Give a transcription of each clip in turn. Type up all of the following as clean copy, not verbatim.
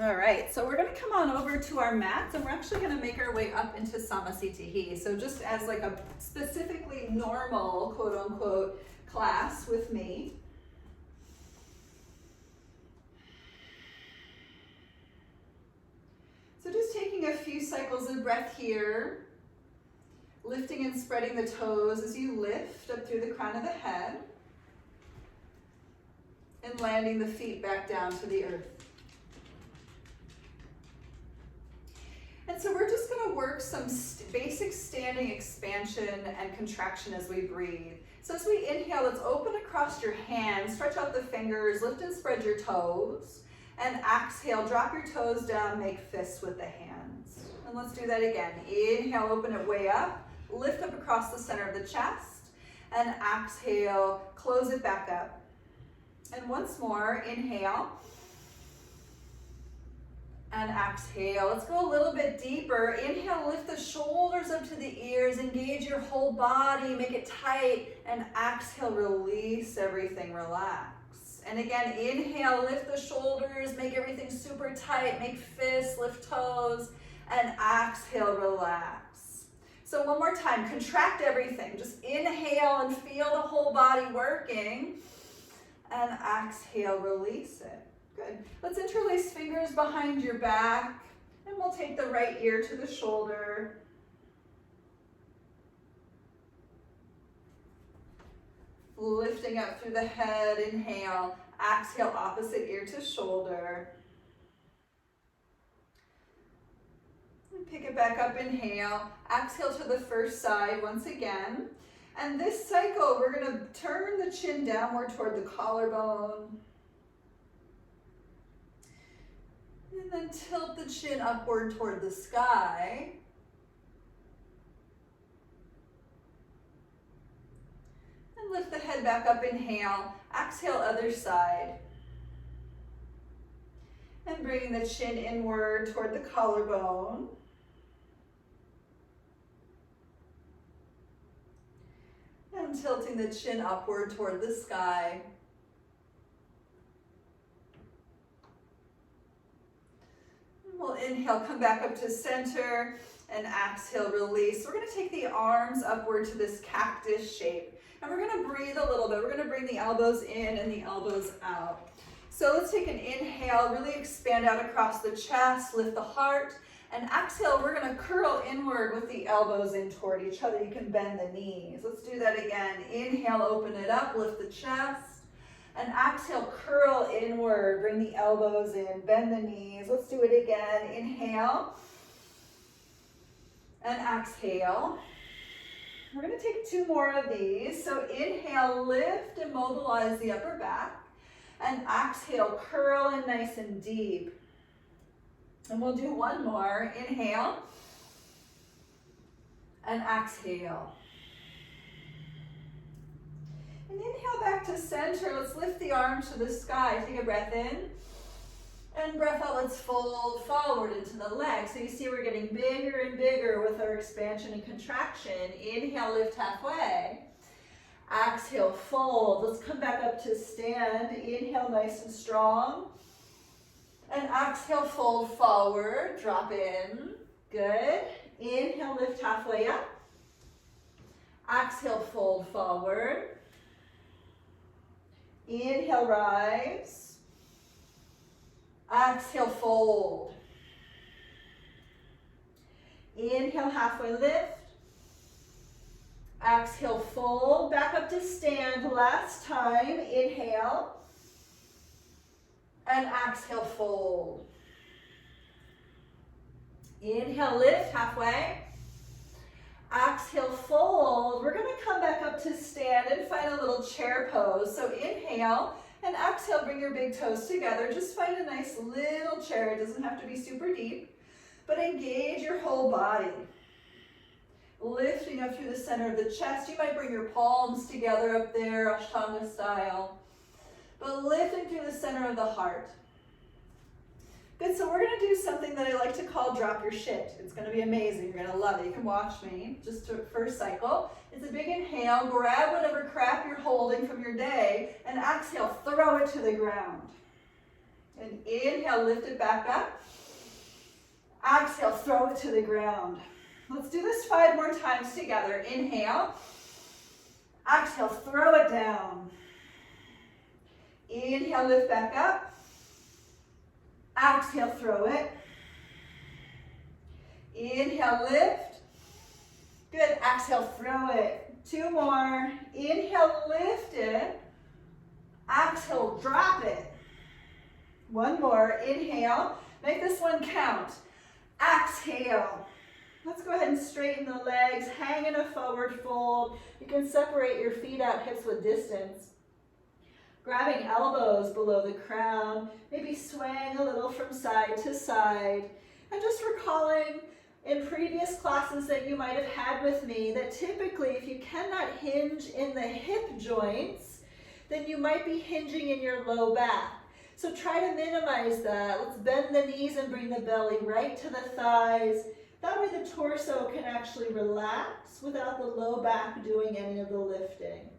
All right, so we're gonna come on over to our mats and we're actually gonna make our way up into Samasthiti. So just as like a specifically normal, quote unquote, class with me. So just taking a few cycles of breath here, lifting and spreading the toes as you lift up through the crown of the head, and landing the feet back down to the earth. And so we're just going to work some basic standing expansion and contraction as we breathe. So as we inhale, let's open across your hands, stretch out the fingers, lift and spread your toes. And exhale, drop your toes down, make fists with the hands. And let's do that again. Inhale, open it way up, lift up across the center of the chest. And exhale, close it back up. And once more, inhale. And exhale. Let's go a little bit deeper. Inhale, lift the shoulders up to the ears, engage your whole body, make it tight. And exhale, release everything, relax. And again, inhale, lift the shoulders, make everything super tight, make fists, lift toes. And exhale, relax. So one more time, contract everything. Just inhale and feel the whole body working. And exhale, release it. Good. Let's interlace fingers behind your back, and we'll take the right ear to the shoulder. Lifting up through the head, inhale. Exhale, opposite ear to shoulder. And pick it back up, inhale. Exhale to the first side once again. And this cycle, we're going to turn the chin downward toward the collarbone. And then tilt the chin upward toward the sky. And lift the head back up, inhale. Exhale, other side. And bringing the chin inward toward the collarbone. And tilting the chin upward toward the sky. We'll inhale, come back up to center, and exhale, release. We're going to take the arms upward to this cactus shape, and we're going to breathe a little bit. We're going to bring the elbows in and the elbows out. So let's take an inhale, really expand out across the chest, lift the heart, and exhale, we're going to curl inward with the elbows in toward each other. You can bend the knees. Let's do that again. Inhale, open it up, lift the chest. And exhale, curl inward, bring the elbows in, bend the knees. Let's do it again. Inhale. And exhale. We're going to take 2 more of these. So inhale, lift and mobilize the upper back. And exhale, curl in nice and deep. And we'll do 1 more. Inhale. And exhale. And inhale back to center. Let's lift the arms to the sky. Take a breath in. And breath out, let's fold forward into the legs. So you see we're getting bigger and bigger with our expansion and contraction. Inhale, lift halfway. Exhale, fold. Let's come back up to stand. Inhale, nice and strong. And exhale, fold forward. Drop in. Good. Inhale, lift halfway up. Exhale, fold forward. Inhale, rise. Exhale, fold. Inhale, halfway lift. Exhale, fold. Back up to stand. Last time. Inhale. And exhale, fold. Inhale, lift halfway. Exhale, fold. We're going to come back up to stand and find a little chair pose. So inhale and exhale, bring your big toes together. Just find a nice little chair. It doesn't have to be super deep, but engage your whole body. Lifting up through the center of the chest. You might bring your palms together up there, Ashtanga style, but lifting through the center of the heart. Good, so we're going to do something that I like to call drop your shit. It's going to be amazing. You're going to love it. You can watch me just for first cycle. It's a big inhale. Grab whatever crap you're holding from your day and exhale. Throw it to the ground. And inhale, lift it back up. Exhale, throw it to the ground. Let's do this 5 more times together. Inhale. Exhale, throw it down. Inhale, lift back up. Exhale, throw it. Inhale, lift. Good. Exhale, throw it. 2 more. Inhale, lift it. Exhale, drop it. 1 more. Inhale. Make this one count. Exhale. Let's go ahead and straighten the legs. Hang in a forward fold. You can separate your feet out, hips width distance. Grabbing elbows below the crown. Maybe swaying a little from side to side. And just recalling in previous classes that you might have had with me that typically if you cannot hinge in the hip joints, then you might be hinging in your low back. So try to minimize that. Let's bend the knees and bring the belly right to the thighs. That way the torso can actually relax without the low back doing any of the lifting.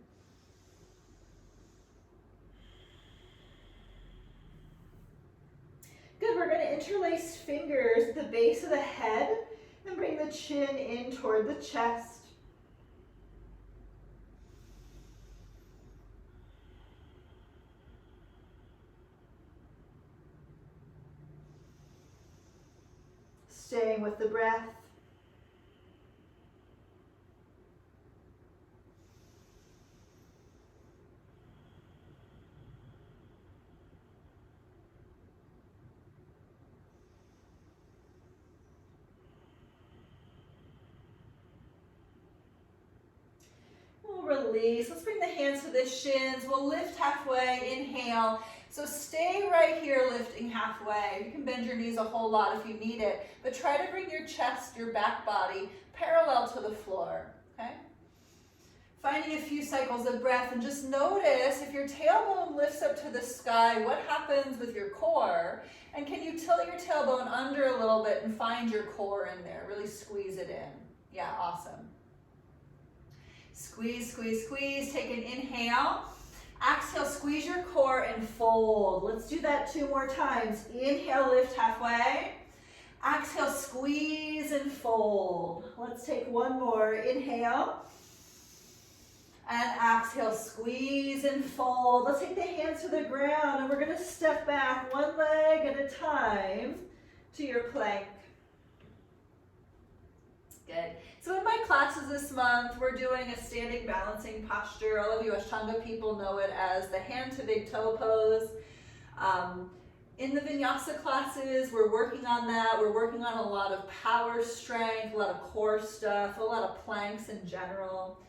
Good, we're going to interlace fingers at the base of the head and bring the chin in toward the chest. Staying with the breath. We'll release. Let's bring the hands to the shins. We'll lift halfway. Inhale. So stay right here lifting halfway. You can bend your knees a whole lot if you need it, but try to bring your chest, your back body, parallel to the floor, okay? Finding a few cycles of breath and just notice if your tailbone lifts up to the sky, what happens with your core? And can you tilt your tailbone under a little bit and find your core in there? Really squeeze it in. Yeah, awesome. Squeeze, squeeze, squeeze. Take an inhale. Exhale, squeeze your core and fold. Let's do that 2 more times. Inhale, lift halfway. Exhale, squeeze and fold. Let's take 1 more. Inhale. And exhale, squeeze and fold. Let's take the hands to the ground and we're going to step back 1 leg at a time to your plank. Good. So in my classes this month, we're doing a standing balancing posture. All of you Ashtanga people know it as the hand to big toe pose. In the vinyasa classes, we're working on that. We're working on a lot of power strength, a lot of core stuff, a lot of planks in general.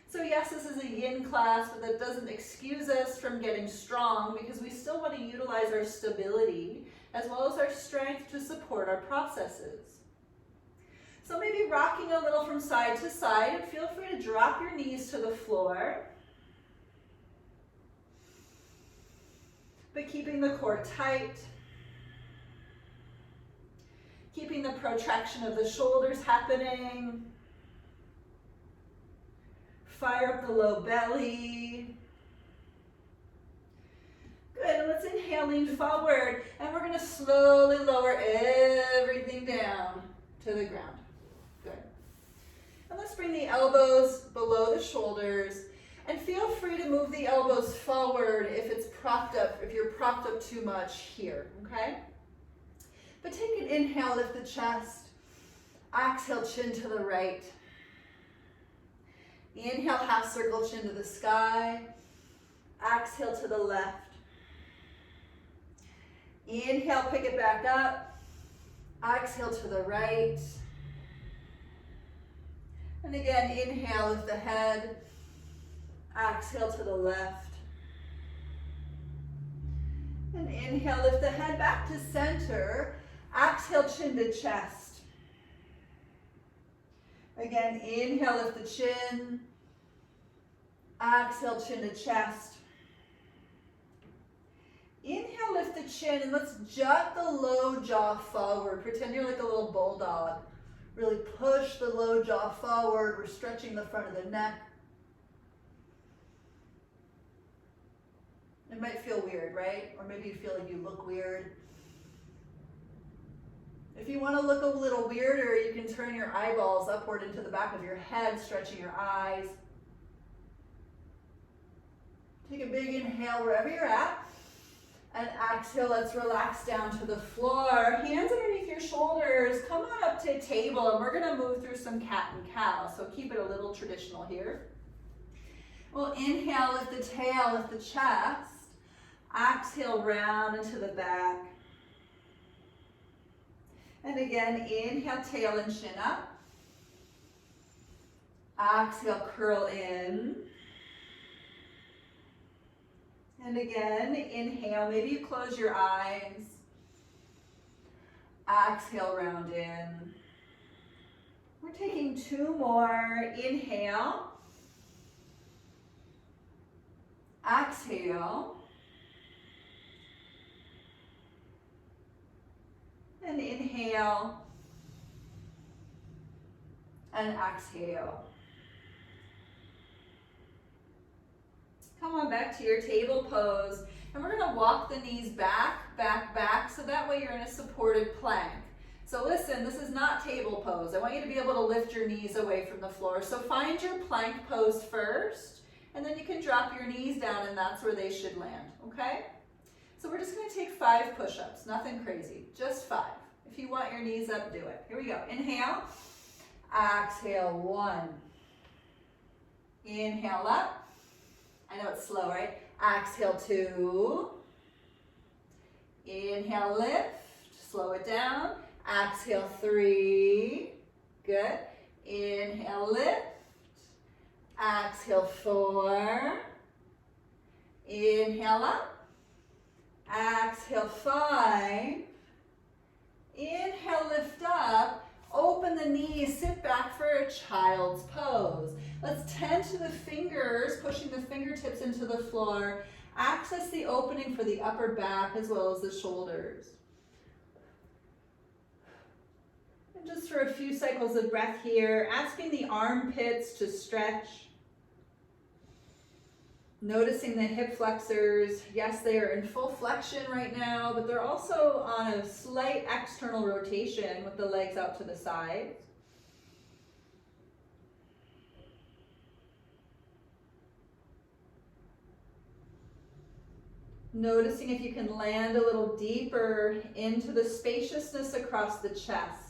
So yes, this is a yin class, but that doesn't excuse us from getting strong because we still want to utilize our stability as well as our strength to support our processes. So maybe rocking a little from side to side, and feel free to drop your knees to the floor. But keeping the core tight. Keeping the protraction of the shoulders happening. Fire up the low belly. Good, and let's inhale, lean forward, and we're going to slowly lower everything down to the ground. Good. And let's bring the elbows below the shoulders, and feel free to move the elbows forward if it's propped up, if you're propped up too much here, okay? But take an inhale, lift the chest. Exhale, chin to the right. Inhale, half circle, chin to the sky. Exhale to the left. Inhale, pick it back up. Exhale to the right. And again, inhale, lift the head. Exhale to the left. And inhale, lift the head back to center. Exhale, chin to chest. Again, inhale, lift the chin. Exhale, chin to chest. Inhale, lift the chin, and let's jut the low jaw forward. Pretend you're like a little bulldog. Really push the low jaw forward. We're stretching the front of the neck. It might feel weird, right? Or maybe you feel like you look weird. If you want to look a little weirder, you can turn your eyeballs upward into the back of your head, stretching your eyes. Take a big inhale wherever you're at. And exhale, let's relax down to the floor. Hands underneath your shoulders. Come on up to table, and we're going to move through some cat and cow. So keep it a little traditional here. We'll inhale, lift the tail, lift the chest. Exhale, round into the back. And again, inhale, tail and chin up. Exhale, curl in. And again, inhale, maybe you close your eyes. Exhale, round in. We're taking 2 more. Inhale. Exhale. And inhale. And exhale. Come on back to your table pose. And we're gonna walk the knees back, back, back, so that way you're in a supported plank. So listen, this is not table pose. I want you to be able to lift your knees away from the floor. So find your plank pose first, and then you can drop your knees down, and that's where they should land, okay? So we're just gonna take 5 push-ups, nothing crazy, just 5. If you want your knees up, do it. Here we go, inhale, exhale, 1. Inhale up. I know it's slow, right? Exhale, 2. Inhale, lift. Slow it down. Exhale, 3. Good. Inhale, lift. Exhale, 4. Inhale up. Exhale, 5. Inhale, lift up. Open the knees, sit back for a child's pose. Let's tend to the fingers, pushing the fingertips into the floor. Access the opening for the upper back as well as the shoulders. And just for a few cycles of breath here, asking the armpits to stretch. Noticing the hip flexors. Yes, they are in full flexion right now, but they're also on a slight external rotation with the legs out to the side. Noticing if you can land a little deeper into the spaciousness across the chest.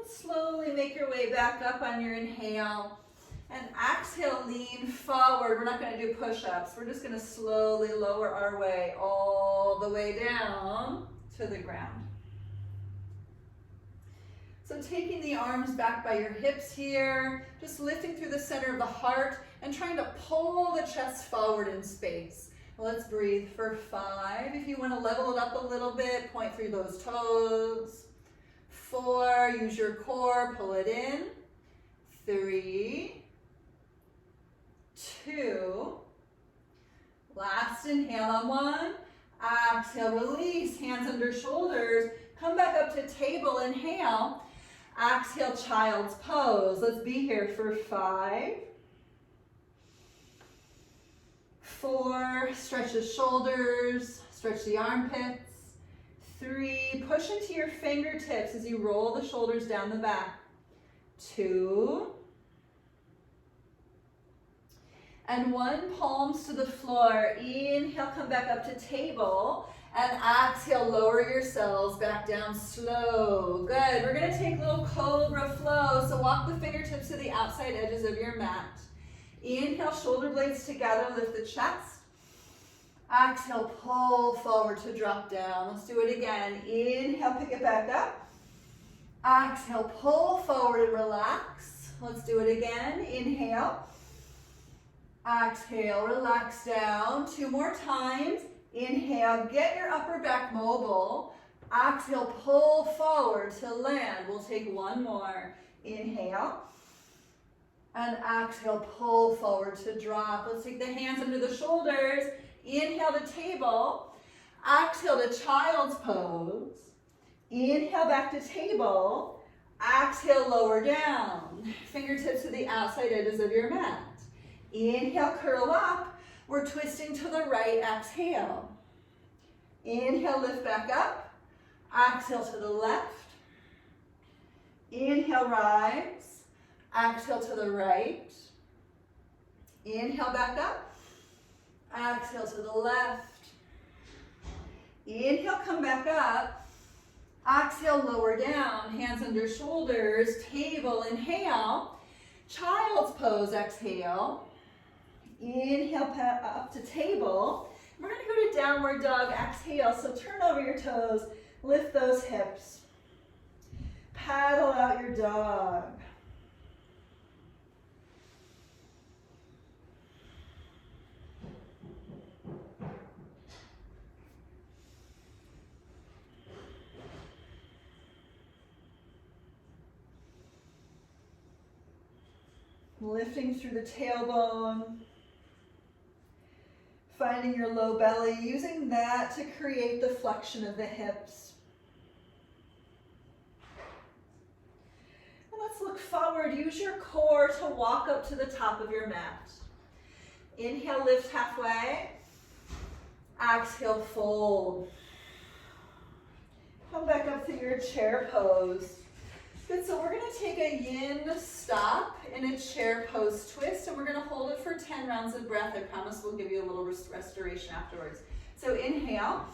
Slowly make your way back up on your inhale, and exhale, lean forward. We're not going to do push-ups. We're just going to slowly lower our way all the way down to the ground. So taking the arms back by your hips here, just lifting through the center of the heart and trying to pull the chest forward in space. Let's breathe for 5. If you want to level it up a little bit, point through those toes. 4, use your core, pull it in. 3, 2, last inhale on 1. Exhale, release, hands under shoulders. Come back up to table, inhale. Exhale, child's pose. Let's be here for 5. 4, stretch the shoulders, stretch the armpits. 3, push into your fingertips as you roll the shoulders down the back. 2. And 1, palms to the floor. Inhale, come back up to table. And exhale, lower yourselves back down slow. Good. We're going to take a little cobra flow. So walk the fingertips to the outside edges of your mat. Inhale, shoulder blades together, lift the chest. Exhale, pull forward to drop down. Let's do it again. Inhale, pick it back up. Exhale, pull forward and relax. Let's do it again. Inhale. Exhale, relax down. 2 more times. Inhale, get your upper back mobile. Exhale, pull forward to land. We'll take 1 more. Inhale. And exhale, pull forward to drop. Let's take the hands under the shoulders. Inhale to table. Exhale to child's pose. Inhale back to table. Exhale, lower down. Fingertips to the outside edges of your mat. Inhale, curl up. We're twisting to the right, exhale. Inhale, lift back up. Exhale to the left. Inhale, rise. Exhale to the right. Inhale, back up. Exhale to the left. Inhale, come back up. Exhale, lower down. Hands under shoulders. Table, inhale. Child's pose, exhale. Inhale, up to table. We're going to go to downward dog, exhale. So turn over your toes, lift those hips. Paddle out your dog. Lifting through the tailbone. Finding your low belly, using that to create the flexion of the hips. And let's look forward. Use your core to walk up to the top of your mat. Inhale, lift halfway. Exhale, fold. Come back up to your chair pose. Good, so we're going to take a yin stop in a chair pose twist, and we're going to hold it for 10 rounds of breath. I promise we'll give you a little restoration afterwards. So inhale,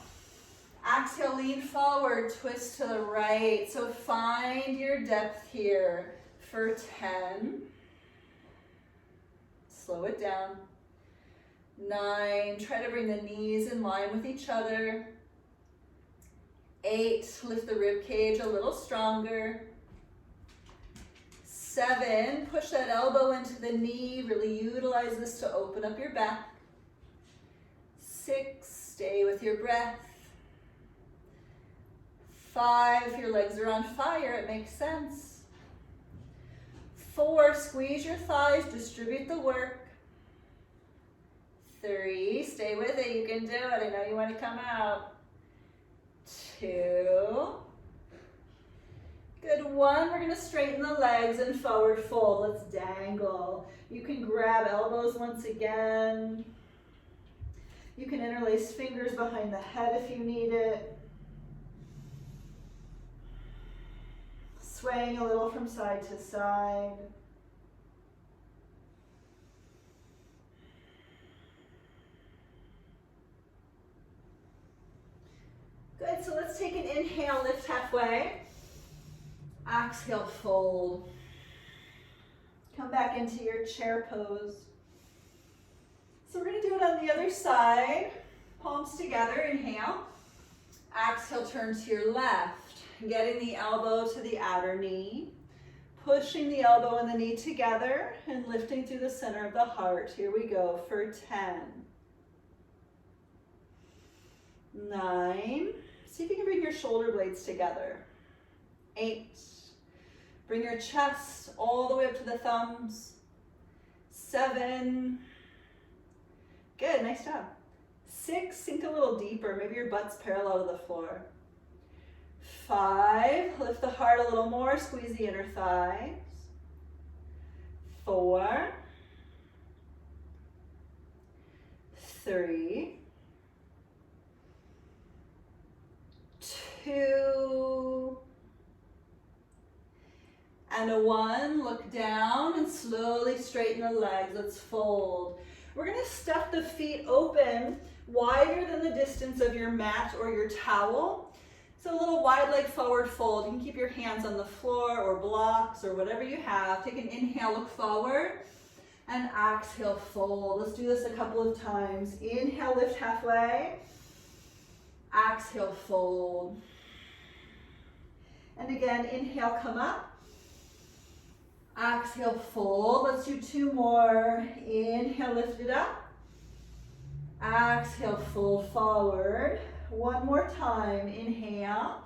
exhale, lean forward, twist to the right. So find your depth here for 10. Slow it down. 9, try to bring the knees in line with each other. 8, lift the rib cage a little stronger. 7, push that elbow into the knee. Really utilize this to open up your back. 6, stay with your breath. 5, if your legs are on fire, it makes sense. 4, squeeze your thighs, distribute the work. 3, stay with it, you can do it. I know you want to come out. 2. Good, 1, we're going to straighten the legs and forward fold. Let's dangle. You can grab elbows once again. You can interlace fingers behind the head if you need it. Swaying a little from side to side. Good, so let's take an inhale, lift halfway. Exhale, fold. Come back into your chair pose. So we're going to do it on the other side. Palms together, inhale. Exhale, turn to your left. Getting the elbow to the outer knee. Pushing the elbow and the knee together and lifting through the center of the heart. Here we go for 10. 9. See if you can bring your shoulder blades together. 8. Bring your chest all the way up to the thumbs. 7. Good, nice job. 6, sink a little deeper. Maybe your butt's parallel to the floor. 5, lift the heart a little more, squeeze the inner thighs. 4. 3. 2. And a 1, look down and slowly straighten the legs. Let's fold. We're going to stuff the feet open wider than the distance of your mat or your towel. So a little wide leg forward fold. You can keep your hands on the floor or blocks or whatever you have. Take an inhale, look forward, and exhale, fold. Let's do this a couple of times. Inhale, lift halfway. Exhale, fold. And again, inhale, come up. Exhale, fold. Let's do 2 more. Inhale, lift it up. Exhale, fold forward. 1 more time. Inhale.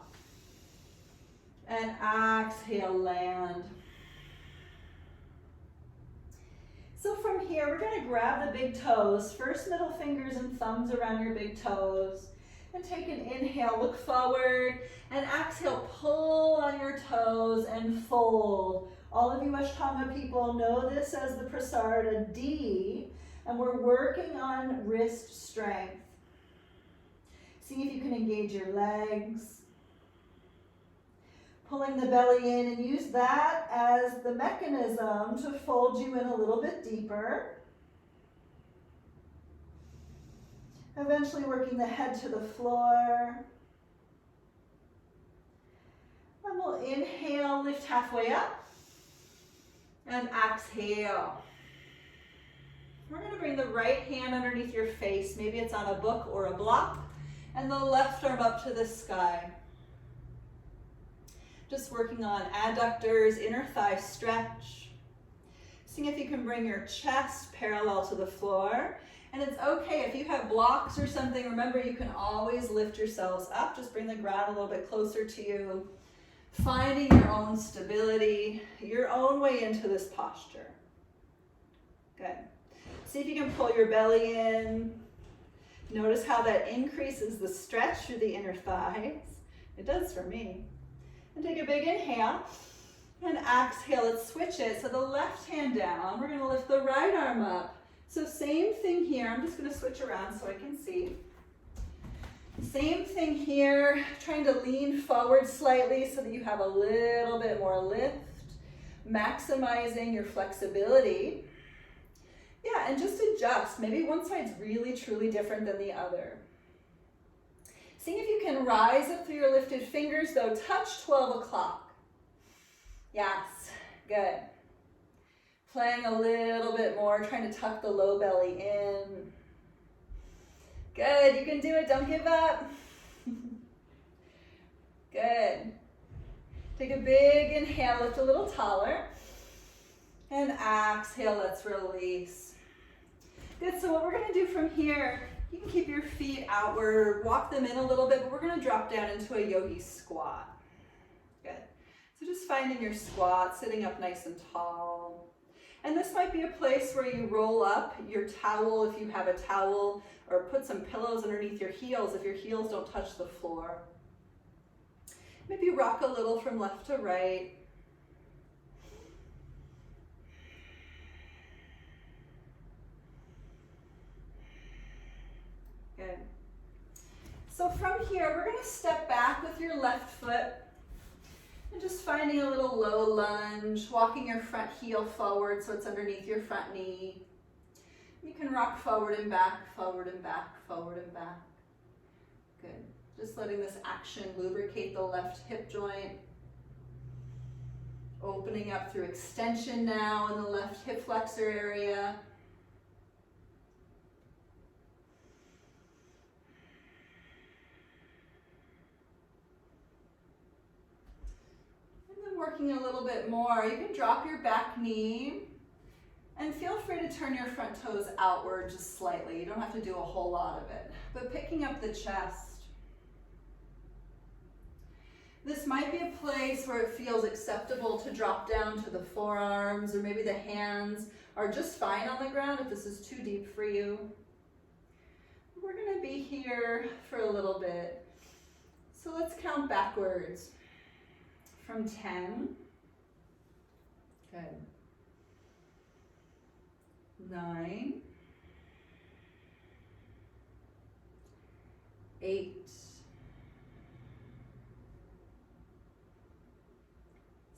And exhale, land. So from here, we're gonna grab the big toes, first middle fingers and thumbs around your big toes, and take an inhale, look forward, and exhale, pull on your toes and fold. All of you Ashtanga people know this as the Prasarada D, and we're working on wrist strength. See if you can engage your legs. Pulling the belly in, and use that as the mechanism to fold you in a little bit deeper. Eventually working the head to the floor. And we'll inhale, lift halfway up, and exhale. We're going to bring the right hand underneath your face. Maybe it's on a book or a block, and the left arm up to the sky. Just working on adductors, inner thigh stretch. Seeing if you can bring your chest parallel to the floor. And it's okay if you have blocks or something, remember you can always lift yourselves up. Just bring the ground a little bit closer to you. Finding your own stability, your own way into this posture. Good. See if you can pull your belly in. Notice how that increases the stretch through the inner thighs. It does for me. And take a big inhale, and exhale, let's switch it. So the left hand down, we're gonna lift the right arm up. So same thing here, I'm just gonna switch around so I can see. Same thing here, trying to lean forward slightly so that you have a little bit more lift, maximizing your flexibility. Yeah, and just adjust. Maybe one side's really, truly different than the other. Seeing if you can rise up through your lifted fingers, though. Touch 12 o'clock. Yes, good. Playing a little bit more, trying to tuck the low belly in. Good, you can do it, don't give up. Good. Take a big inhale, lift a little taller. And exhale, let's release. Good, so what we're gonna do from here, you can keep your feet outward, walk them in a little bit, but we're gonna drop down into a yogi squat. Good. So just finding your squat, sitting up nice and tall. And this might be a place where you roll up your towel if you have a towel, or put some pillows underneath your heels if your heels don't touch the floor. Maybe rock a little from left to right. Good. So from here, we're going to step back with your left foot and just finding a little low lunge, walking your front heel forward so it's underneath your front knee. You can rock forward and back, forward and back, forward and back. Good. Just letting this action lubricate the left hip joint. Opening up through extension now in the left hip flexor area. Working a little bit more, you can drop your back knee and feel free to turn your front toes outward just slightly. You don't have to do a whole lot of it, but picking up the chest. This might be a place where it feels acceptable to drop down to the forearms, or maybe the hands are just fine on the ground if this is too deep for you. We're going to be here for a little bit. So let's count backwards. From 10, good, 9, 8,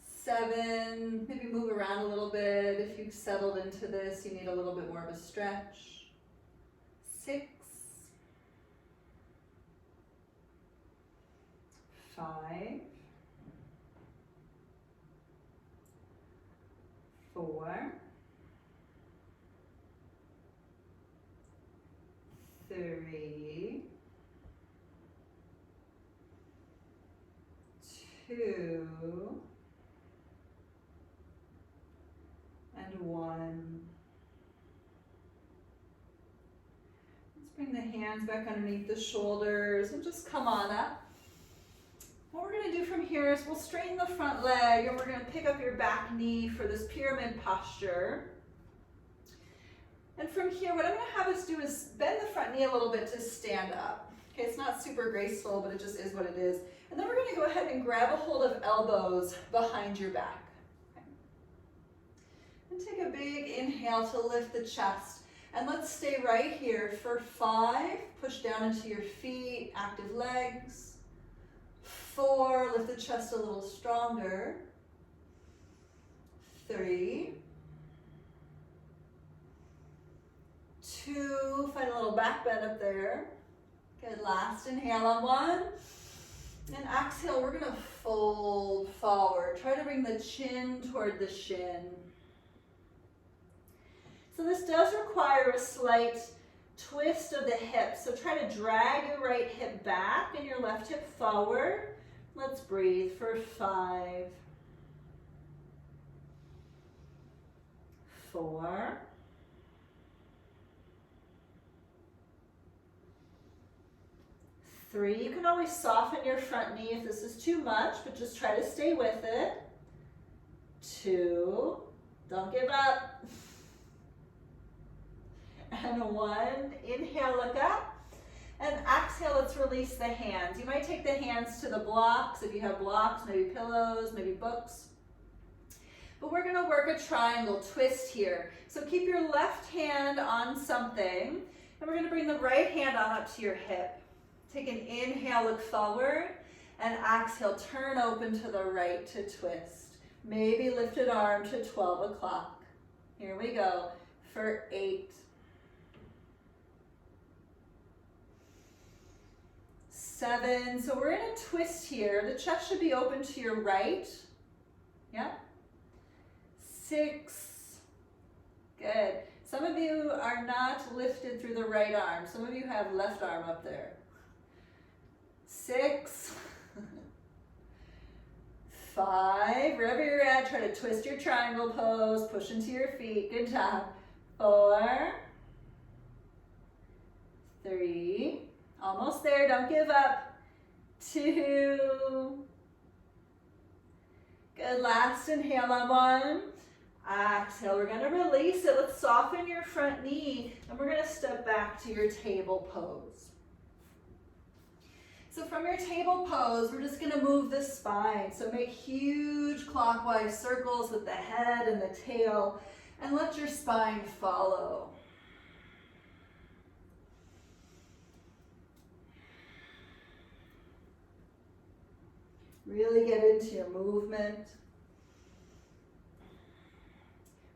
7, maybe move around a little bit. If you've settled into this, you need a little bit more of a stretch. 6, 5, 4, 3, 2, and 1. Let's bring the hands back underneath the shoulders and just come on up. What we're going to do from here is we'll straighten the front leg, and we're going to pick up your back knee for this pyramid posture. And from here, what I'm going to have us do is bend the front knee a little bit to stand up. Okay, it's not super graceful, but it just is what it is. And then we're going to go ahead and grab a hold of elbows behind your back. Okay. And take a big inhale to lift the chest. And let's stay right here for 5. Push down into your feet, active legs. 4, lift the chest a little stronger. 3. 2, find a little back bend up there. Good, last inhale on 1. And exhale, we're gonna fold forward. Try to bring the chin toward the shin. So this does require a slight twist of the hips. So try to drag your right hip back and your left hip forward. Let's breathe for 5. 4. 3, you can always soften your front knee if this is too much, but just try to stay with it. 2, don't give up. And 1, inhale, look up. And exhale, let's release the hands. You might take the hands to the blocks, if you have blocks, maybe pillows, maybe books. But we're gonna work a triangle twist here. So keep your left hand on something, and we're gonna bring the right hand on up to your hip. Take an inhale, look forward, and exhale, turn open to the right to twist. Maybe lifted arm to 12 o'clock. Here we go for 8. 7, so we're in a twist here. The chest should be open to your right. Yep. 6, good. Some of you are not lifted through the right arm. Some of you have left arm up there. 6, 5, wherever you're at, try to twist your triangle pose, push into your feet, good job. 4, 3, almost there, don't give up. 2, good, last inhale on 1. Exhale, we're gonna release it. Let's soften your front knee, and we're gonna step back to your table pose. So from your table pose, we're just gonna move the spine. So make huge clockwise circles with the head and the tail, and let your spine follow. Really get into your movement.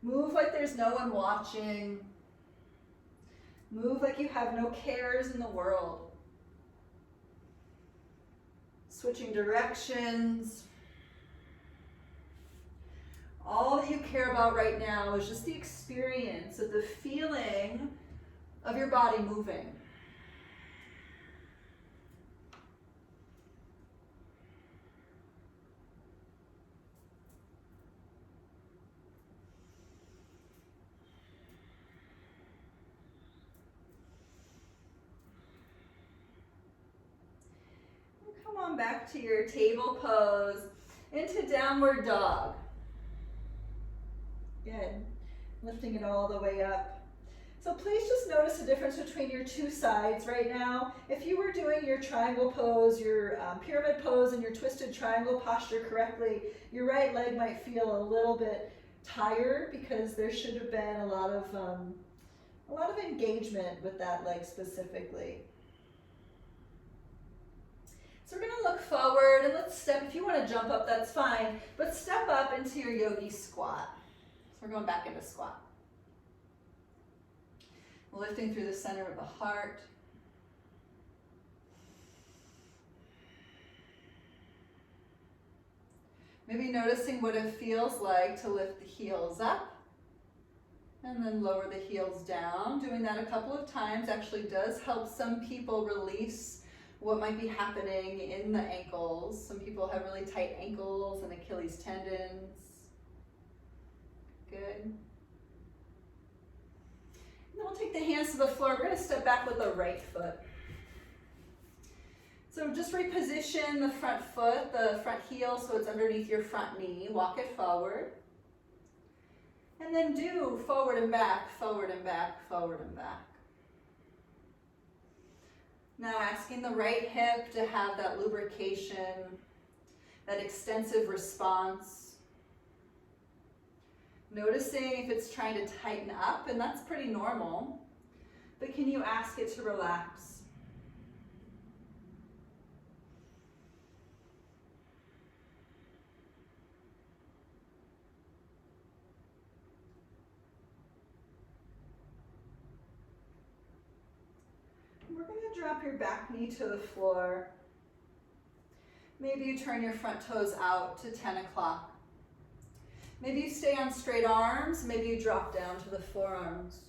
Move like there's no one watching. Move like you have no cares in the world. Switching directions. All that you care about right now is just the experience of the feeling of your body moving. Back to your table pose into downward dog. Good. Lifting it all the way up. So please just notice the difference between your two sides right now. If you were doing your triangle pose, your pyramid pose, and your twisted triangle posture correctly, your right leg might feel a little bit tired because there should have been a lot of engagement with that leg specifically. So we're gonna look forward and let's step, if you wanna jump up, that's fine, but step up into your yogi squat. So we're going back into squat. Lifting through the center of the heart. Maybe noticing what it feels like to lift the heels up and then lower the heels down. Doing that a couple of times actually does help some people release what might be happening in the ankles. Some people have really tight ankles and Achilles tendons. Good. And then we'll take the hands to the floor. We're gonna step back with the right foot. So just reposition the front foot, the front heel, so it's underneath your front knee. Walk it forward. And then do forward and back, forward and back, forward and back. Now asking the right hip to have that lubrication, that extensive response. Noticing if it's trying to tighten up, and that's pretty normal, but can you ask it to relax? We're going to drop your back knee to the floor. Maybe you turn your front toes out to 10 o'clock. Maybe you stay on straight arms. Maybe you drop down to the forearms.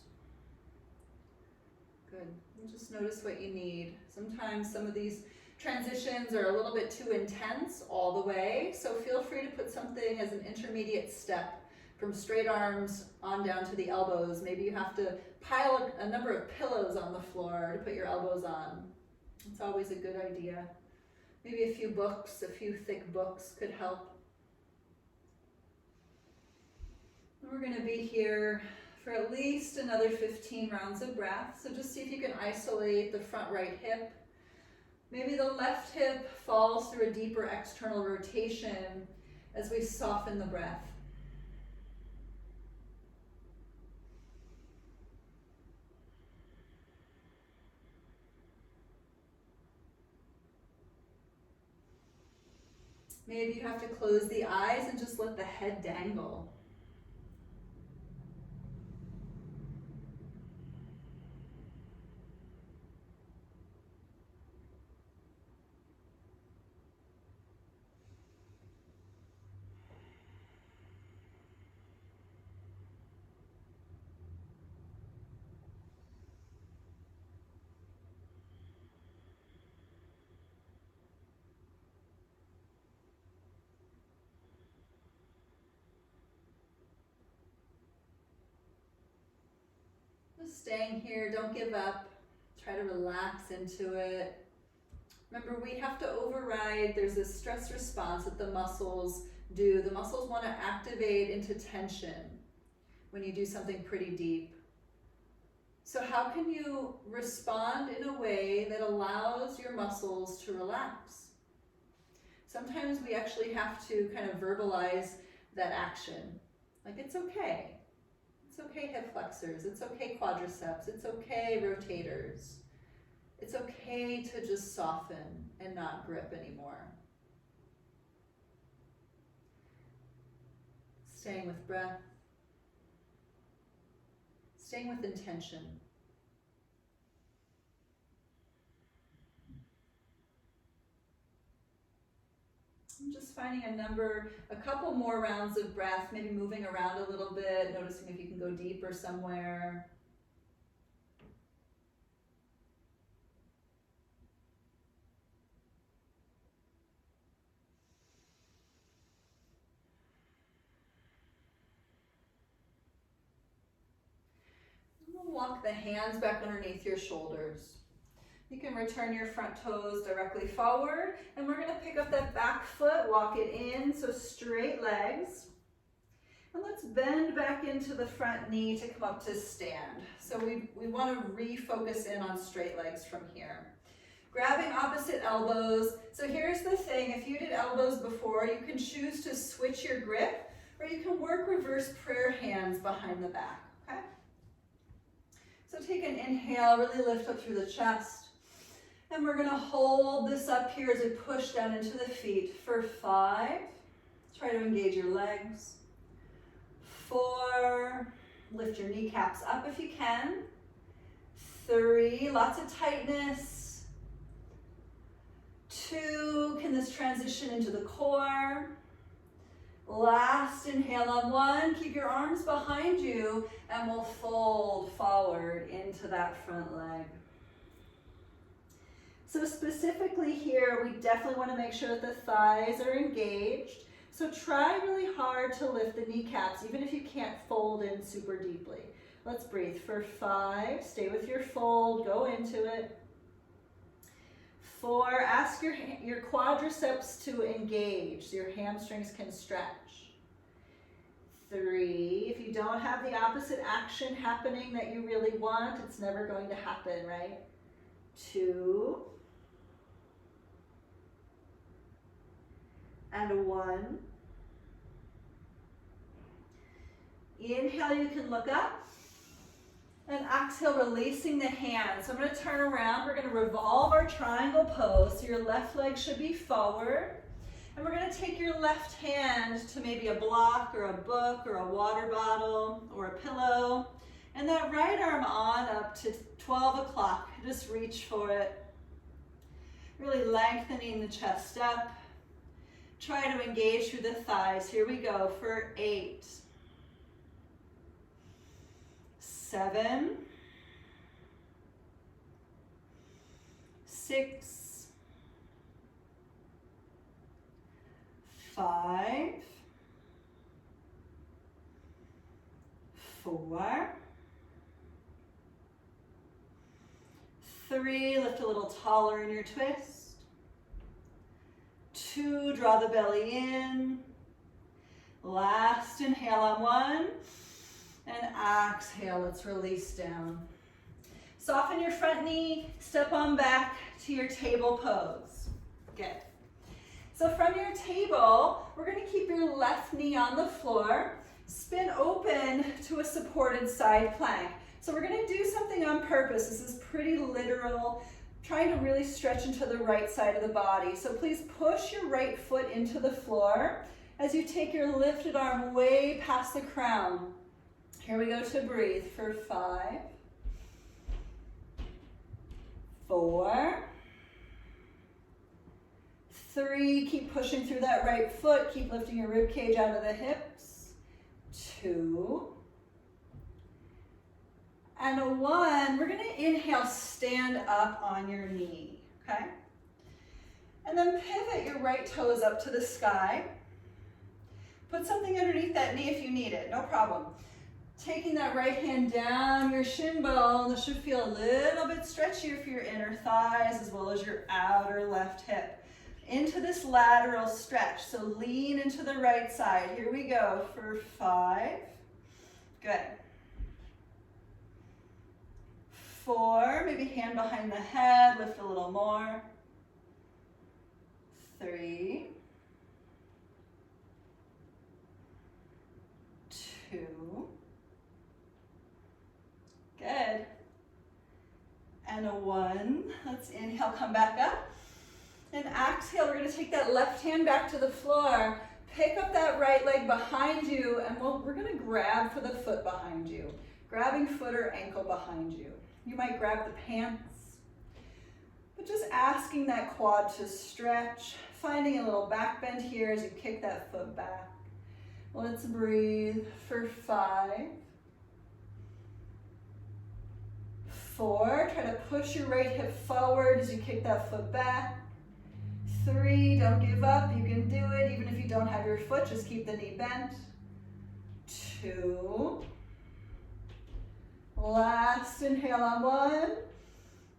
Good. And just notice what you need. Sometimes some of these transitions are a little bit too intense all the way, so feel free to put something as an intermediate step from straight arms on down to the elbows. Maybe you have to pile a number of pillows on the floor to put your elbows on. It's always a good idea. Maybe a few books, a few thick books could help. We're going to be here for at least another 15 rounds of breath. So just see if you can isolate the front right hip. Maybe the left hip falls through a deeper external rotation as we soften the breath. Maybe you have to close the eyes and just let the head dangle. Just staying here, don't give up. Try to relax into it. Remember, we have to override, there's a stress response that the muscles do. The muscles want to activate into tension when you do something pretty deep. So how can you respond in a way that allows your muscles to relax? Sometimes we actually have to kind of verbalize that action. Like, it's okay. It's okay, hip flexors. It's okay, quadriceps. It's okay, rotators. It's okay to just soften and not grip anymore. Staying with breath. Staying with intention. I'm just finding a couple more rounds of breath, maybe moving around a little bit, noticing if you can go deeper somewhere. We'll walk the hands back underneath your shoulders. You can return your front toes directly forward, and we're going to pick up that back foot, walk it in, so straight legs. And let's bend back into the front knee to come up to stand. So we want to refocus in on straight legs from here. Grabbing opposite elbows. So here's the thing, if you did elbows before, you can choose to switch your grip, or you can work reverse prayer hands behind the back, okay? So take an inhale, really lift up through the chest. And we're gonna hold this up here as we push down into the feet for 5. Try to engage your legs. 4, lift your kneecaps up if you can. 3, lots of tightness. 2, can this transition into the core? Last inhale on 1, keep your arms behind you, and we'll fold forward into that front leg. So specifically here, we definitely want to make sure that the thighs are engaged. So try really hard to lift the kneecaps, even if you can't fold in super deeply. Let's breathe for 5, stay with your fold, go into it. 4, ask your quadriceps to engage so your hamstrings can stretch. 3. If you don't have the opposite action happening that you really want, it's never going to happen, right? 2. And 1. Inhale, you can look up. And exhale, releasing the hands. So I'm going to turn around. We're going to revolve our triangle pose. So your left leg should be forward. And we're going to take your left hand to maybe a block or a book or a water bottle or a pillow. And that right arm on up to 12 o'clock. Just reach for it. Really lengthening the chest up. Try to engage through the thighs. Here we go for 8. 7, 6, 5, 4, 3, lift a little taller in your twist. 2, draw the belly in. Last inhale on 1. And exhale, let's release down. Soften your front knee, step on back to your table pose. Good. So from your table, we're going to keep your left knee on the floor, spin open to a supported side plank. So we're going to do something on purpose. This is pretty literal, trying to really stretch into the right side of the body. So please push your right foot into the floor as you take your lifted arm way past the crown. Here we go to breathe for 5, 4, 3, keep pushing through that right foot, keep lifting your rib cage out of the hips. 2, and a 1. We're going to inhale, stand up on your knee, okay? And then pivot your right toes up to the sky. Put something underneath that knee if you need it, no problem. Taking that right hand down your shin bone. This should feel a little bit stretchier for your inner thighs as well as your outer left hip. Into this lateral stretch. So lean into the right side. Here we go for 5. Good. 4, maybe hand behind the head, lift a little more. 3. 2. Good. And a 1. Let's inhale, come back up. And exhale, we're going to take that left hand back to the floor. Pick up that right leg behind you, and we're going to grab for the foot behind you. Grabbing foot or ankle behind you. You might grab the pants. But just asking that quad to stretch. Finding a little back bend here as you kick that foot back. Let's breathe for 5. 4, try to push your right hip forward as you kick that foot back. 3, don't give up, you can do it. Even if you don't have your foot, just keep the knee bent. 2, last inhale on 1,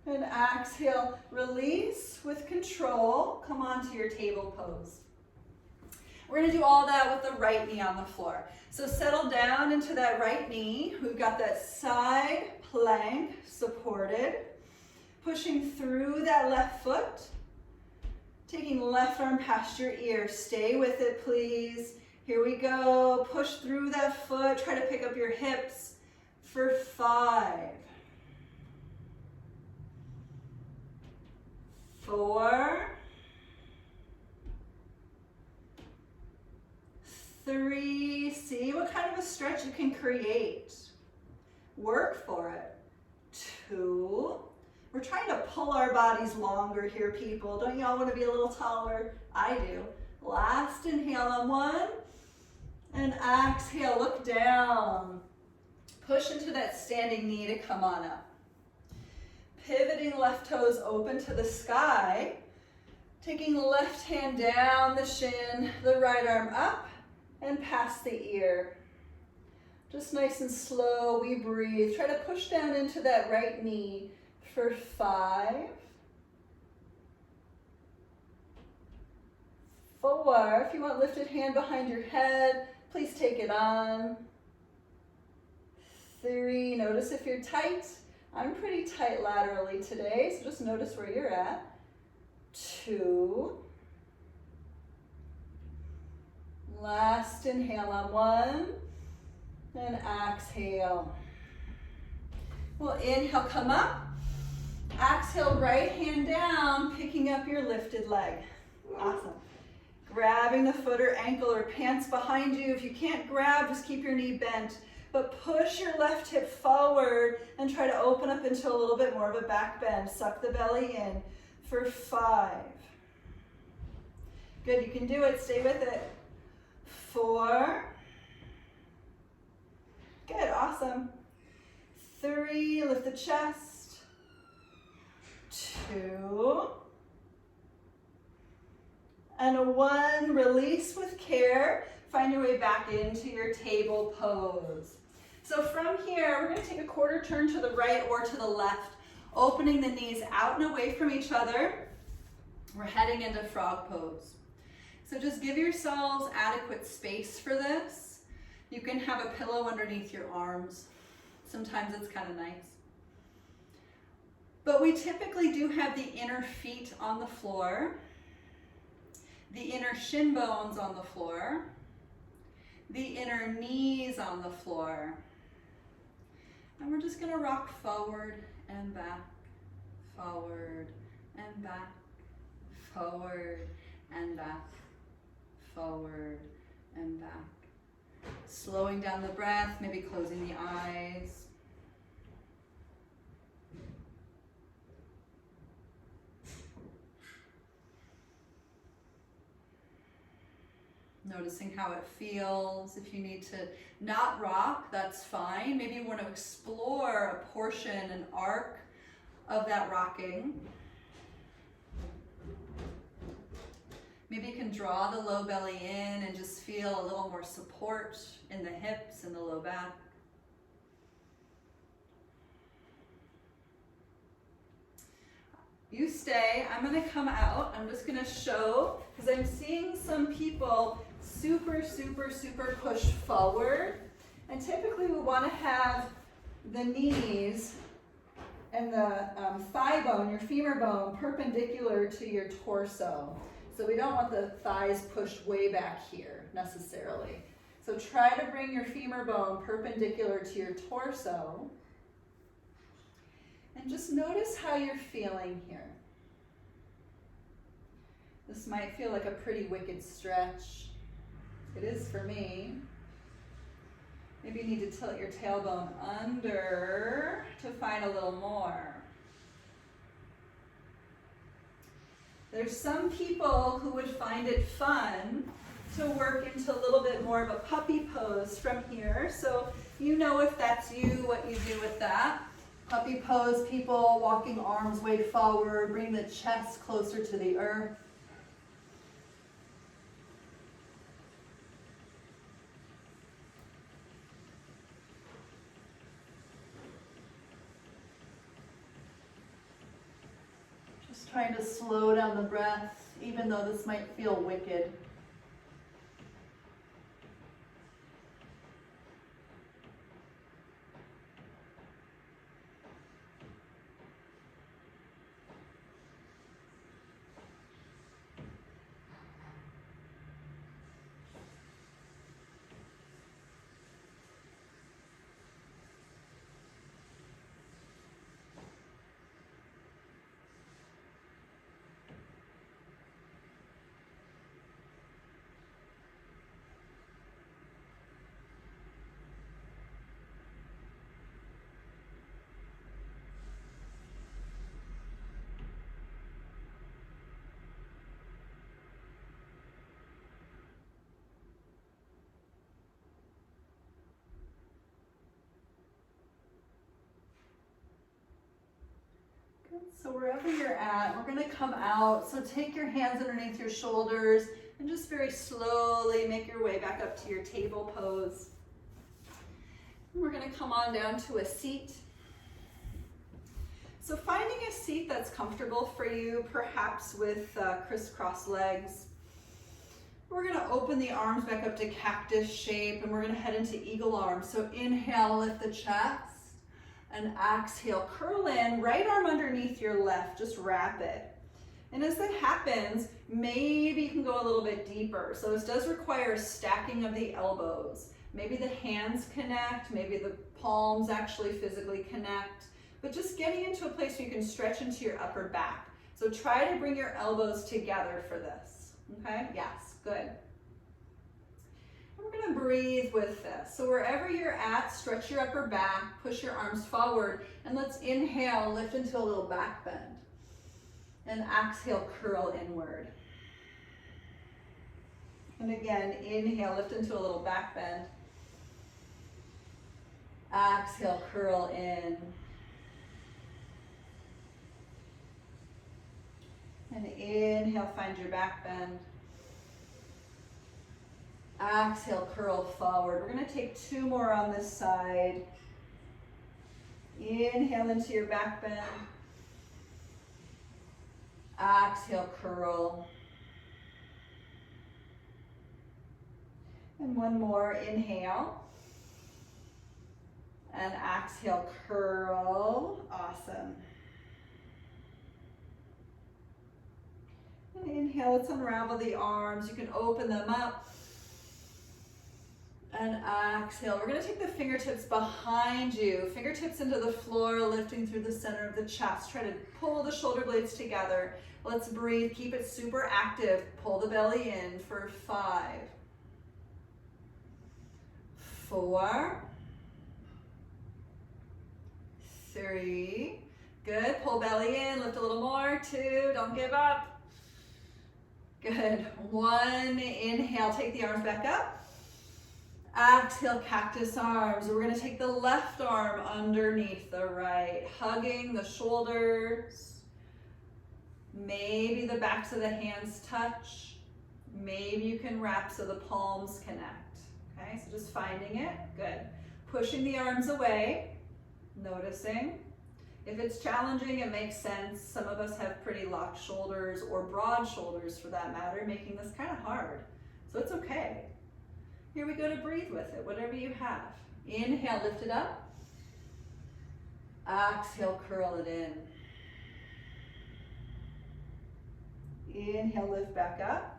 and exhale, release with control. Come onto your table pose. We're going to do all that with the right knee on the floor. So settle down into that right knee. We've got that side plank supported. Pushing through that left foot. Taking left arm past your ear. Stay with it, please. Here we go. Push through that foot. Try to pick up your hips for 5. 4. 3, see what kind of a stretch you can create. Work for it. 2, we're trying to pull our bodies longer here, people. Don't you all want to be a little taller? I do. Last inhale on 1, and exhale, look down. Push into that standing knee to come on up. Pivoting left toes open to the sky. Taking the left hand down the shin, the right arm up, and past the ear. Just nice and slow, we breathe. Try to push down into that right knee for 5. 4, if you want, lifted hand behind your head. Please take it on. 3, notice if you're tight. I'm pretty tight laterally today, so just notice where you're at. 2. Last inhale on 1, and exhale. We'll inhale, come up. Exhale, right hand down, picking up your lifted leg. Awesome. Grabbing the foot or ankle or pants behind you. If you can't grab, just keep your knee bent. But push your left hip forward and try to open up into a little bit more of a back bend. Suck the belly in for 5. Good, you can do it. Stay with it. 4. Good, awesome. 3, lift the chest. 2. And 1, release with care. Find your way back into your table pose. So from here, we're going to take a quarter turn to the right or to the left, opening the knees out and away from each other. We're heading into frog pose. So just give yourselves adequate space for this. You can have a pillow underneath your arms. Sometimes it's kind of nice. But we typically do have the inner feet on the floor, the inner shin bones on the floor, the inner knees on the floor. And we're just going to rock forward and back, forward and back, forward and back, forward and back. Slowing down the breath, maybe closing the eyes. Noticing how it feels. If you need to not rock, that's fine. Maybe you want to explore a portion, an arc of that rocking. Maybe you can draw the low belly in and just feel a little more support in the hips and the low back. You stay. I'm going to come out. I'm just going to show, because I'm seeing some people super push forward. And typically we want to have the knees and the thigh bone, your femur bone, perpendicular to your torso. So we don't want the thighs pushed way back here necessarily. So try to bring your femur bone perpendicular to your torso. And just notice how you're feeling here. This might feel like a pretty wicked stretch. It is for me. Maybe you need to tilt your tailbone under to find a little more. There's some people who would find it fun to work into a little bit more of a puppy pose from here. So you know if that's you, what you do with that. Puppy pose, people walking arms way forward, bring the chest closer to the earth. Just trying to slow down the breath, even though this might feel wicked. So wherever you're at, we're going to come out. So take your hands underneath your shoulders and just very slowly make your way back up to your table pose. And we're going to come on down to a seat. So finding a seat that's comfortable for you, perhaps with crisscross legs. We're gonna open the arms back up to cactus shape and we're gonna head into eagle arms. So inhale, lift the chest, and exhale, curl in, right arm underneath your left, just wrap it. And as that happens, maybe you can go a little bit deeper. So this does require stacking of the elbows. Maybe the hands connect, maybe the palms actually physically connect, but just getting into a place where you can stretch into your upper back. So try to bring your elbows together for this, okay? Yes, good. And we're gonna breathe with this. So wherever you're at, stretch your upper back, push your arms forward, and let's inhale, lift into a little back bend. And exhale, curl inward. And again, inhale, lift into a little back bend. Exhale, curl in. And inhale, find your back bend. Exhale, curl forward. We're going to take 2 more on this side. Inhale into your back bend. Exhale, curl. And 1 more, inhale. And exhale, curl. Awesome. And inhale, let's unravel the arms. You can open them up. And exhale. We're going to take the fingertips behind you. Fingertips into the floor, lifting through the center of the chest. Try to pull the shoulder blades together. Let's breathe. Keep it super active. Pull the belly in for 5, 4, 3. Good. Pull belly in. Lift a little more. 2. Don't give up. Good. 1. Inhale. Take the arms back up. Exhale, cactus arms. We're going to take the left arm underneath the right, hugging the shoulders. Maybe the backs of the hands touch. Maybe you can wrap so the palms connect. Okay, so just finding it. Good. Pushing the arms away, noticing. If it's challenging, it makes sense. Some of us have pretty locked shoulders or broad shoulders for that matter, making this kind of hard. So it's okay. Here we go to breathe with it, whatever you have. Inhale, lift it up. Exhale, curl it in. Inhale, lift back up.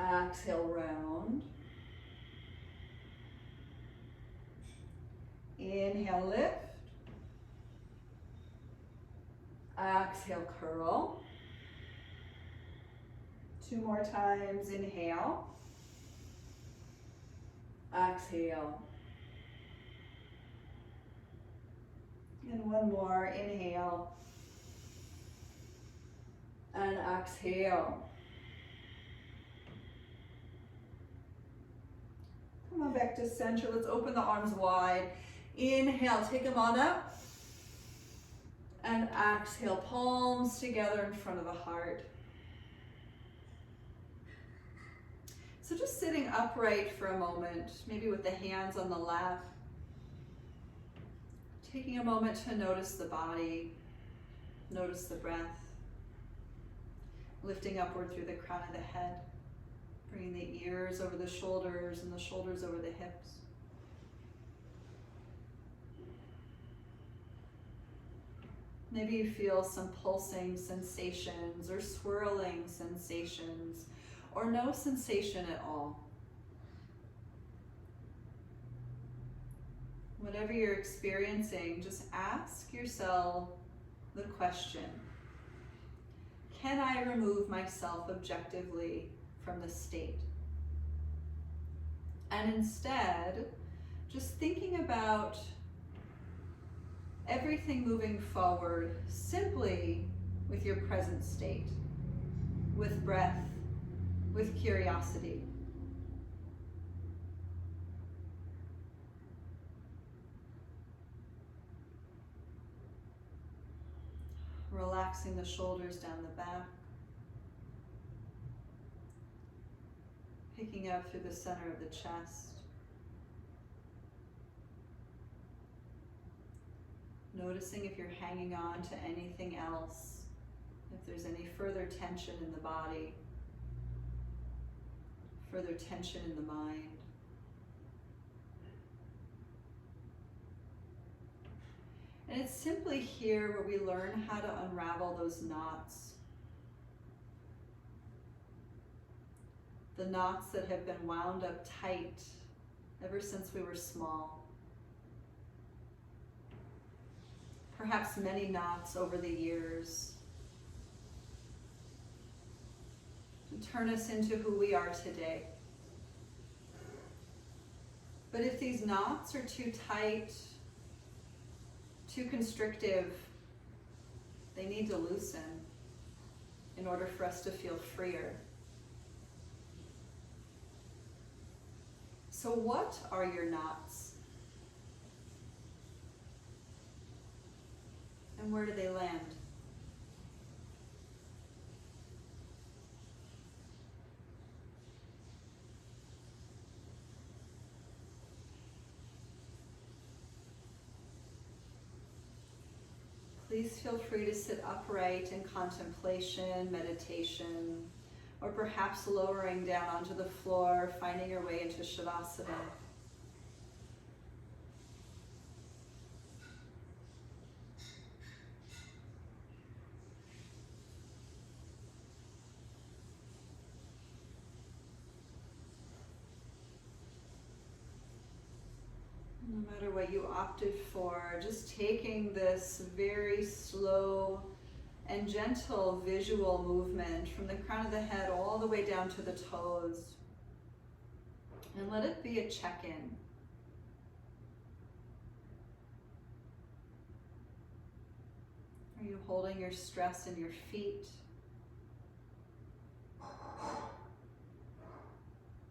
Exhale, round. Inhale, lift. Exhale, curl. 2 more times, inhale. Exhale. And 1 more, inhale. And exhale. Come on back to center. Let's open the arms wide. Inhale, take them on up. And exhale, palms together in front of the heart. So just sitting upright for a moment, maybe with the hands on the lap. Taking a moment to notice the body, notice the breath. Lifting upward through the crown of the head, bringing the ears over the shoulders and the shoulders over the hips. Maybe you feel some pulsing sensations or swirling sensations, or no sensation at all. Whatever you're experiencing, just ask yourself the question, can I remove myself objectively from the state? And instead, just thinking about everything moving forward simply with your present state, with breath, with curiosity. Relaxing the shoulders down the back. Picking up through the center of the chest. Noticing if you're hanging on to anything else, if there's any further tension in the body. further tension in the mind. And it's simply here where we learn how to unravel those knots. The knots that have been wound up tight ever since we were small. Perhaps many knots over the years. To turn us into who we are today. But if these knots are too tight, too constrictive, they need to loosen in order for us to feel freer. So what are your knots? And where do they land? Please feel free to sit upright in contemplation, meditation, or perhaps lowering down onto the floor, finding your way into Shavasana. No matter what you opted for, just taking this very slow and gentle visual movement from the crown of the head all the way down to the toes. And let it be a check-in. Are you holding your stress in your feet?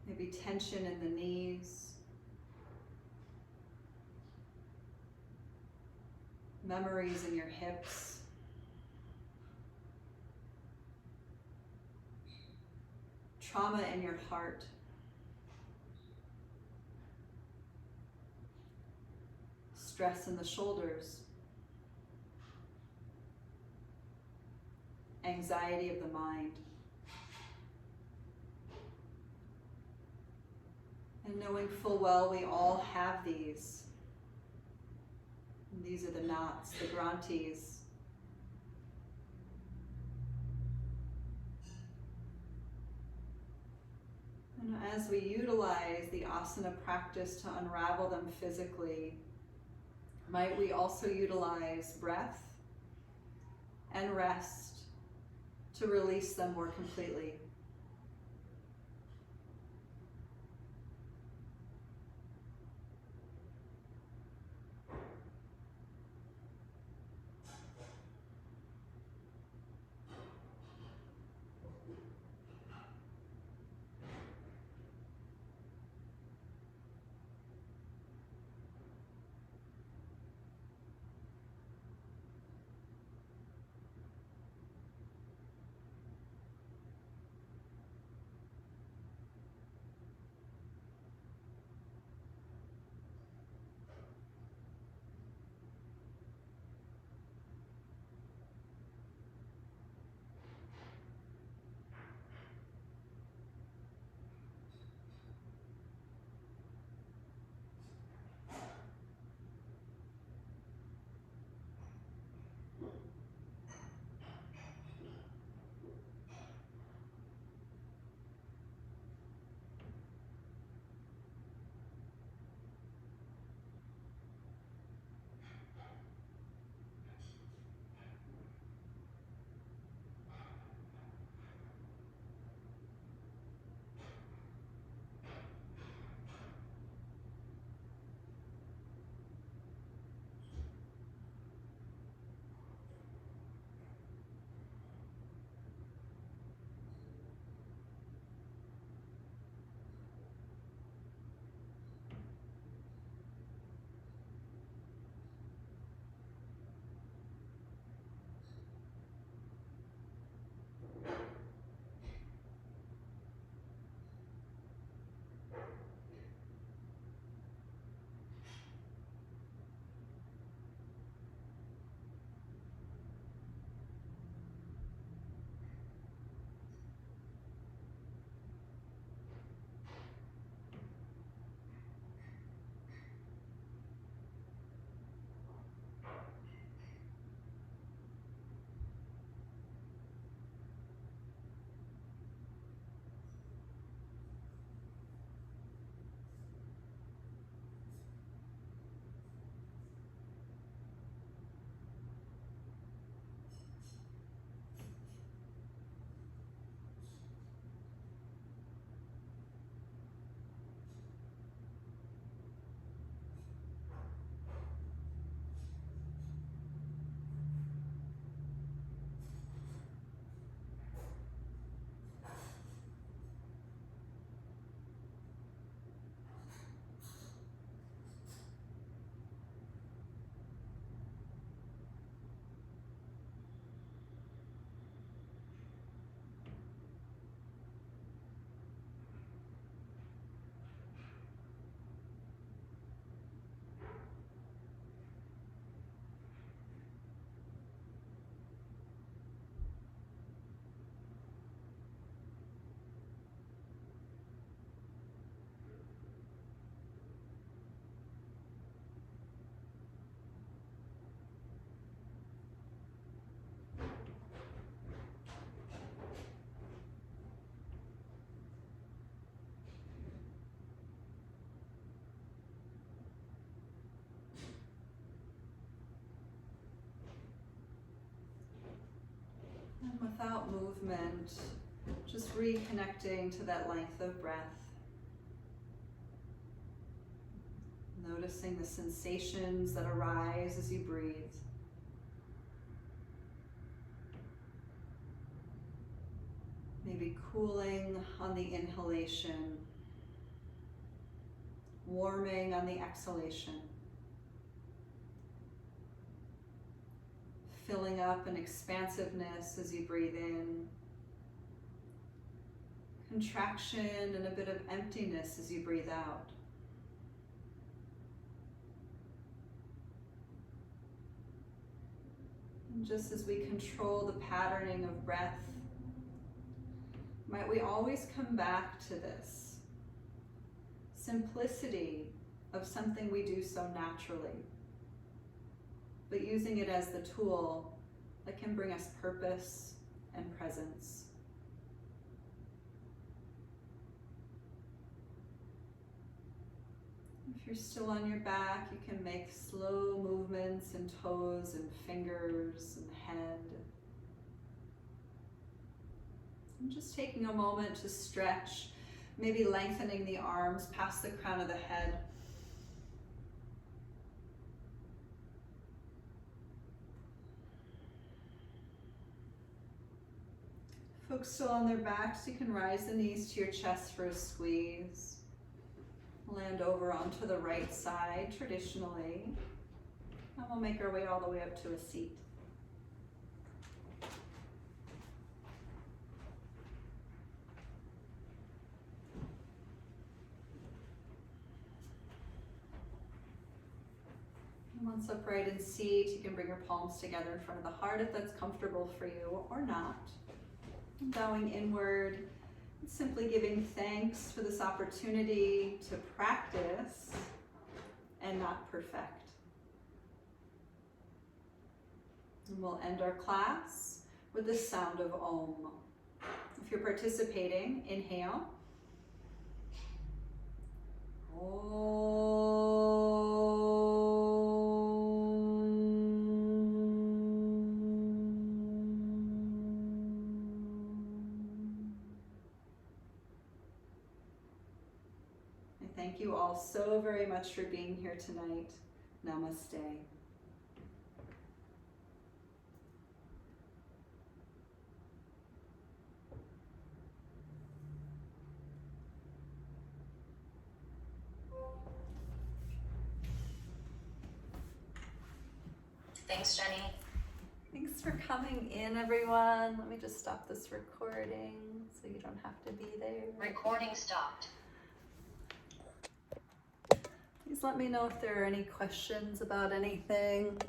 Maybe tension in the knees. Memories in your hips. Trauma in your heart. Stress in the shoulders. Anxiety of the mind. And knowing full well we all have these. And these are the knots, the grantis. And as we utilize the asana practice to unravel them physically, might we also utilize breath and rest to release them more completely. And without movement, just reconnecting to that length of breath. Noticing the sensations that arise as you breathe. Maybe cooling on the inhalation, warming on the exhalation. Filling up an expansiveness as you breathe in. Contraction and a bit of emptiness as you breathe out. And just as we control the patterning of breath, might we always come back to this simplicity of something we do so naturally, but using it as the tool that can bring us purpose and presence. If you're still on your back, you can make slow movements in toes and fingers and head. And just taking a moment to stretch, maybe lengthening the arms past the crown of the head. Folks still on their backs, you can rise the knees to your chest for a squeeze. Land over onto the right side traditionally. And we'll make our way all the way up to a seat. And once upright in seat, you can bring your palms together in front of the heart if that's comfortable for you or not. And bowing inward. Simply giving thanks for this opportunity to practice and not perfect. And we'll end our class with the sound of Om. If you're participating, inhale. Om. Thank you all so very much for being here tonight. Namaste. Thanks, Jenny. Thanks for coming in, everyone. Let me just stop this recording so you don't have to be there. Recording stopped. Please let me know if there are any questions about anything.